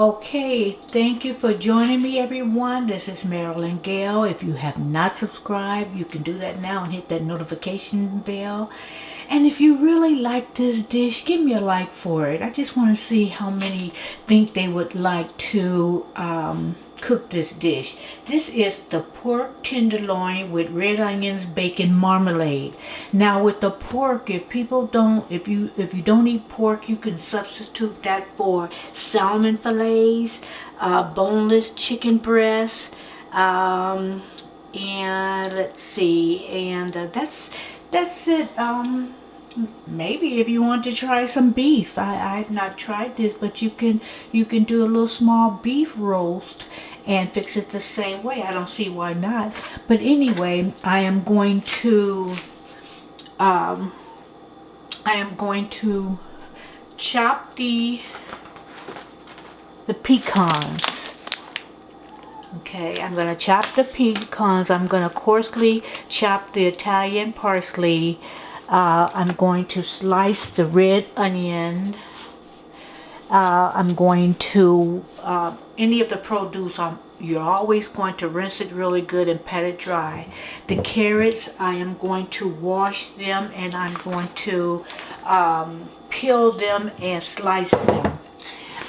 Okay, thank you for joining me, everyone. This is Marilyn Gale. If you have not subscribed, you can do that now and hit that notification bell. And if you really like this dish, give me a like for it. I just want to see how many think they would like to cook this dish. This is the pork tenderloin with red onions, bacon marmalade. Now with the pork, if you don't eat pork, you can substitute that for salmon fillets, boneless chicken breasts, and let's see, and that's it. Maybe if you want to try some beef, I've not tried this, but you can do a little small beef roast and fix it the same way. I don't see why not. But anyway, I am going to chop the pecans. Okay, I'm going to chop the pecans. I'm going to coarsely chop the Italian parsley. I'm going to slice the red onion. I'm going to, any of the produce, you're always going to rinse it really good and pat it dry. The carrots, I am going to wash them and I'm going to peel them and slice them.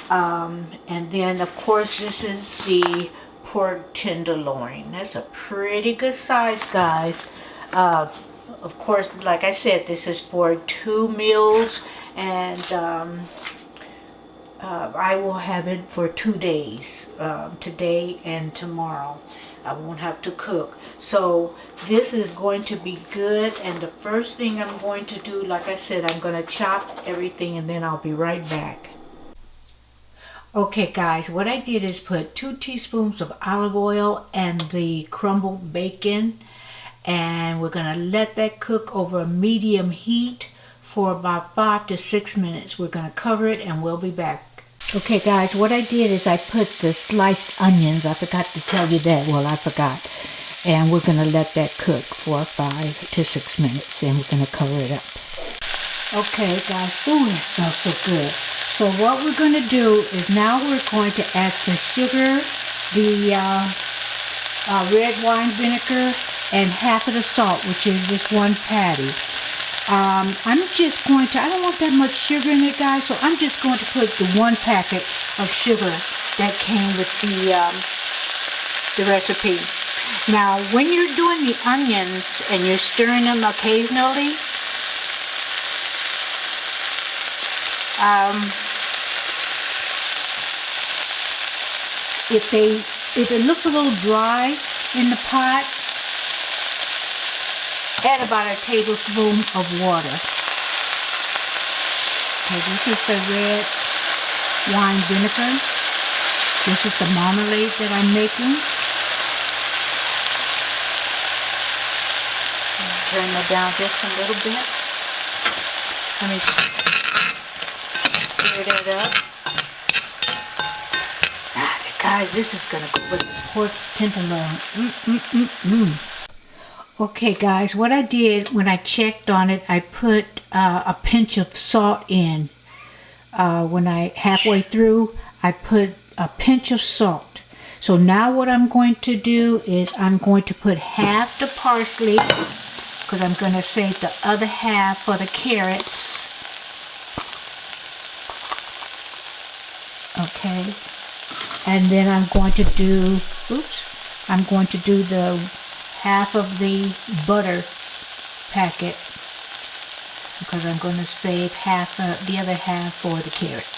And then, of course, this is the pork tenderloin. That's a pretty good size, guys. Of course, like I said, this is for 2 meals, and I will have it for 2 days, today and tomorrow. I won't have to cook. So this is going to be good, and the first thing I'm going to do, like I said, I'm going to chop everything and then I'll be right back. Okay guys, what I did is put 2 teaspoons of olive oil and the crumbled bacon, and we're going to let that cook over a medium heat for about 5 to 6 minutes. We're going to cover it and we'll be back. Okay guys, what I did is I put the sliced onions, I forgot to tell you that, well I forgot, and we're going to let that cook for 5 to 6 minutes and we're going to cover it up. Okay guys, ooh, that smells so good. So what we're going to do is now we're going to add the sugar, the red wine vinegar, and half of the salt, which is this 1 patty. I'm just going to, I don't want that much sugar in it, guys, so I'm just going to put the 1 packet of sugar that came with the recipe. Now, when you're doing the onions and you're stirring them occasionally, if it looks a little dry in the pot, add about a tablespoon of water. Okay, this is the red wine vinegar. This is the marmalade that I'm making. Turn that down just a little bit. Let me stir that up. Guys, this is going to go with the pork tenderloin. Okay guys, what I did when I checked on it, I put a pinch of salt in. When I halfway through, I put a pinch of salt. So now what I'm going to do is I'm going to put half the parsley, because I'm going to save the other half for the carrots. Okay. And then I'm going to do, I'm going to do the half of the butter packet, because I'm going to save the other half for the carrots.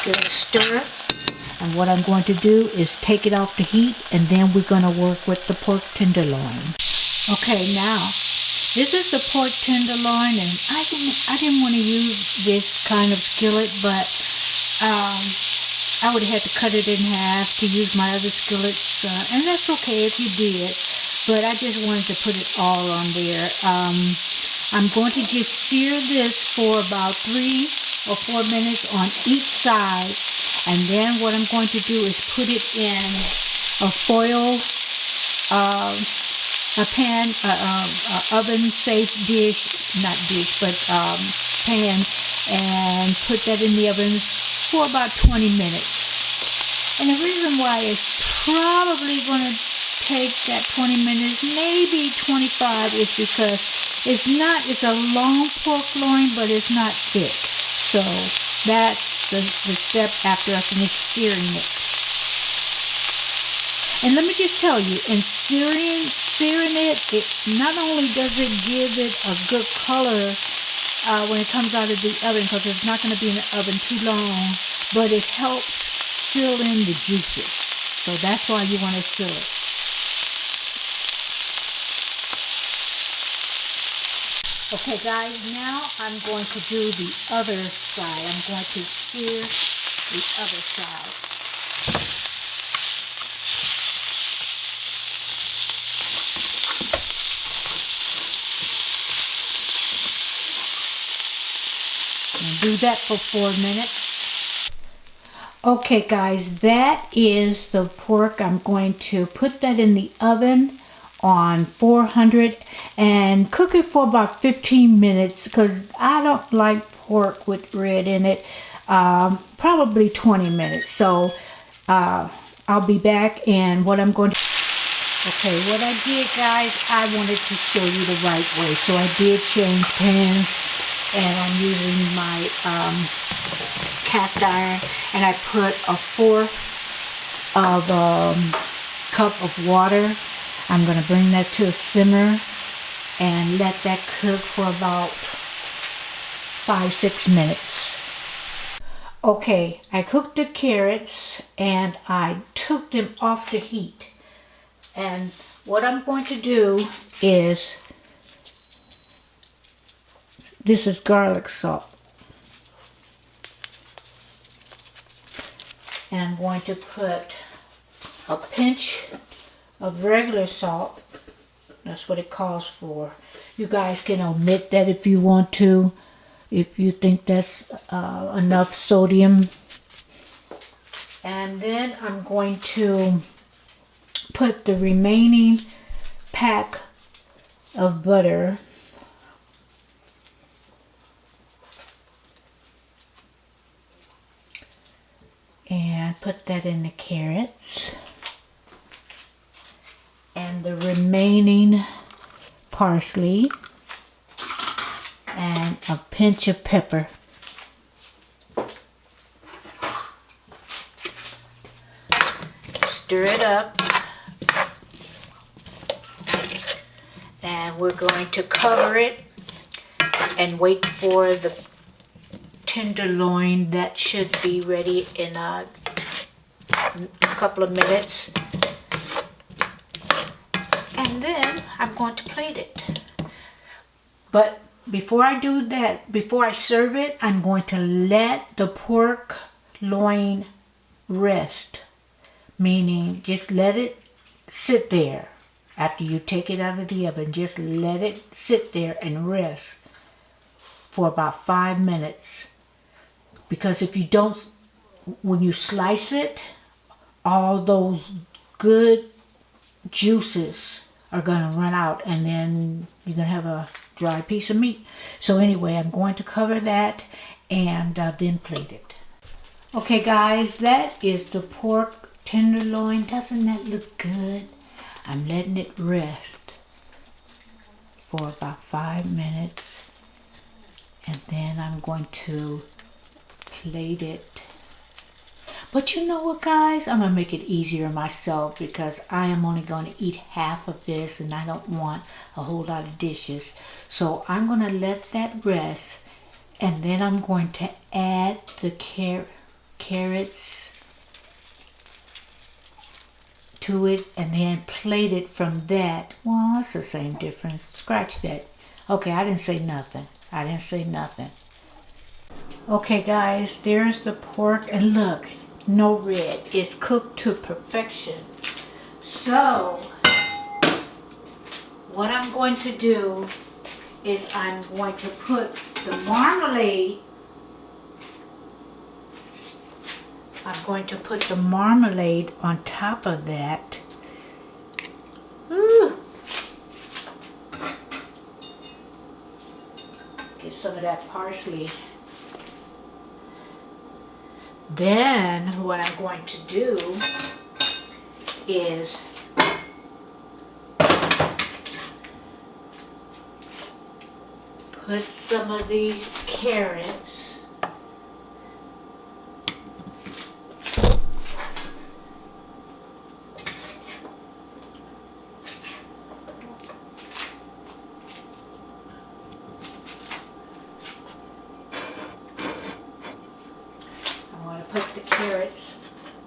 Give it a stir, and what I'm going to do is take it off the heat, and then we're going to work with the pork tenderloin. Okay, now this is the pork tenderloin, and I didn't want to use this kind of skillet, but I would have had to cut it in half to use my other skillets, and that's okay if you did, but I just wanted to put it all on there. I'm going to just sear this for about 3 or 4 minutes on each side, and then what I'm going to do is put it in a foil, a pan, oven safe dish, not dish, but pan and put that in the oven for about 20 minutes. And the reason why it's probably going to take that 20 minutes, maybe 25, is because it's a long pork loin, but it's not thick. So that's the step after I finish searing it. And let me just tell you, in searing it, not only does it give it a good color when it comes out of the oven, because it's not going to be in the oven too long, but it helps seal in the juices. So that's why you want to seal it. Okay guys, now I'm going to do the other side. I'm going to sear the other side. And do that for 4 minutes. Okay guys, that is the pork. I'm going to put that in the oven on 400 and cook it for about 15 minutes because I don't like pork with red in it. Probably 20 minutes. So I'll be back, and what I'm going to... Okay, what I did, guys, I wanted to show you the right way. So I did change pans, and I'm using my cast iron, and I put a 1/4 of cup of water. I'm going to bring that to a simmer and let that cook for about 5-6 minutes. Okay, I cooked the carrots and I took them off the heat. And what I'm going to do is, this is garlic salt. And I'm going to put a pinch of regular salt. That's what it calls for. You guys can omit that if you want to, if you think that's enough sodium. And then I'm going to put the remaining pack of butter and put that in the carrots. And the remaining parsley and a pinch of pepper. Stir it up, and we're going to cover it and wait for the tenderloin. That should be ready in a couple of minutes. And then I'm going to plate it. But before I do that, before I serve it, I'm going to let the pork loin rest. Meaning, just let it sit there. After you take it out of the oven, just let it sit there and rest for about 5 minutes. Because if you don't, when you slice it, all those good juices are going to run out, and then you're going to have a dry piece of meat. So anyway, I'm going to cover that and then plate it. Okay guys, that is the pork tenderloin. Doesn't that look good? I'm letting it rest for about 5 minutes, and then I'm going to plate it. But you know what, guys? I'm going to make it easier myself because I am only going to eat half of this and I don't want a whole lot of dishes. So I'm going to let that rest, and then I'm going to add the carrots to it and then plate it from that. Well, it's the same difference. Scratch that. Okay, I didn't say nothing. I didn't say nothing. Okay, guys, there's the pork, and look. No red. It's cooked to perfection. So what I'm going to do is I'm going to put the marmalade. I'm going to put the marmalade on top of that. Ooh. Get some of that parsley. Then what I'm going to do is put some of the carrots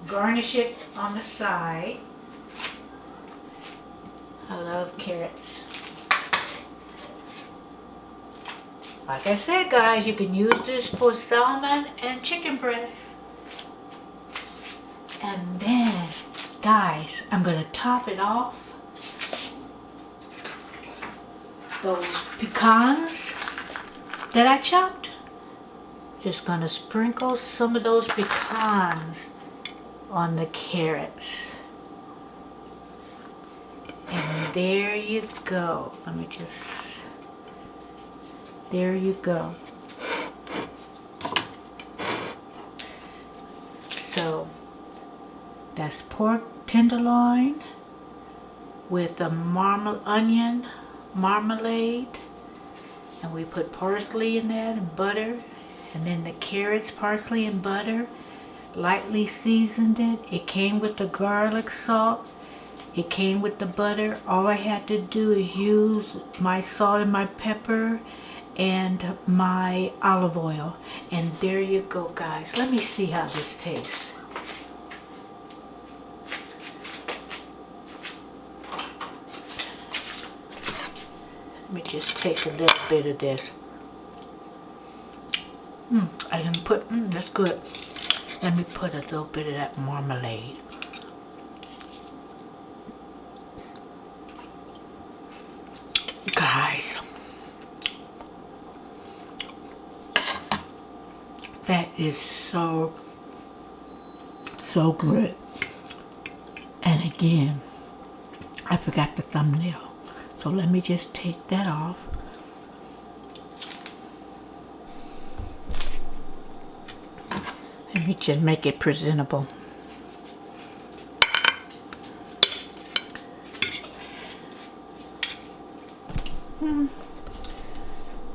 garnish it on the side. I love carrots. Like I said, guys, you can use this for salmon and chicken breasts. And then, guys, I'm going to top it off. Those pecans that I chopped. Just going to sprinkle some of those pecans on the carrots. And there you go. Let me just... There you go. So, that's pork tenderloin with a onion marmalade. And we put parsley in that and butter. And then the carrots, parsley and butter. Lightly seasoned it. It came with the garlic salt. It came with the butter. All I had to do is use my salt and my pepper and my olive oil. And there you go, guys. Let me see how this tastes. Let me just take a little bit of this. I didn't put, that's good. Let me put a little bit of that marmalade. Guys, that is so good. And again, I forgot the thumbnail. So let me just take that off. Let me just make it presentable.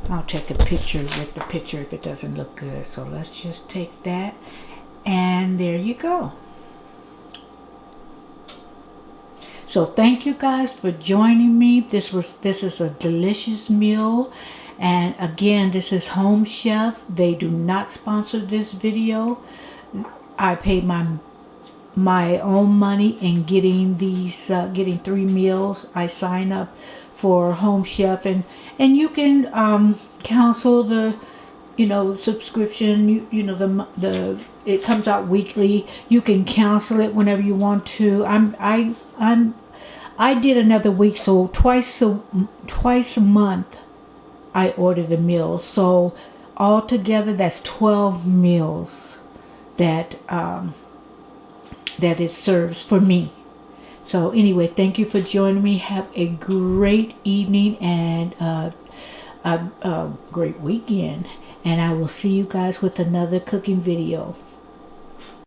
I'll take a picture with the picture if it doesn't look good. So let's just take that, and there you go. So thank you guys for joining me. This is a delicious meal. And again, this is Home Chef. They do not sponsor this video. I paid my own money in getting these, getting 3 meals. I sign up for Home Chef, and you can cancel the, subscription. It comes out weekly. You can cancel it whenever you want to. I did another week, so twice a month. I order the meals. So altogether that's 12 meals that it serves for me. So anyway, thank you for joining me. Have a great evening and a great weekend. And I will see you guys with another cooking video.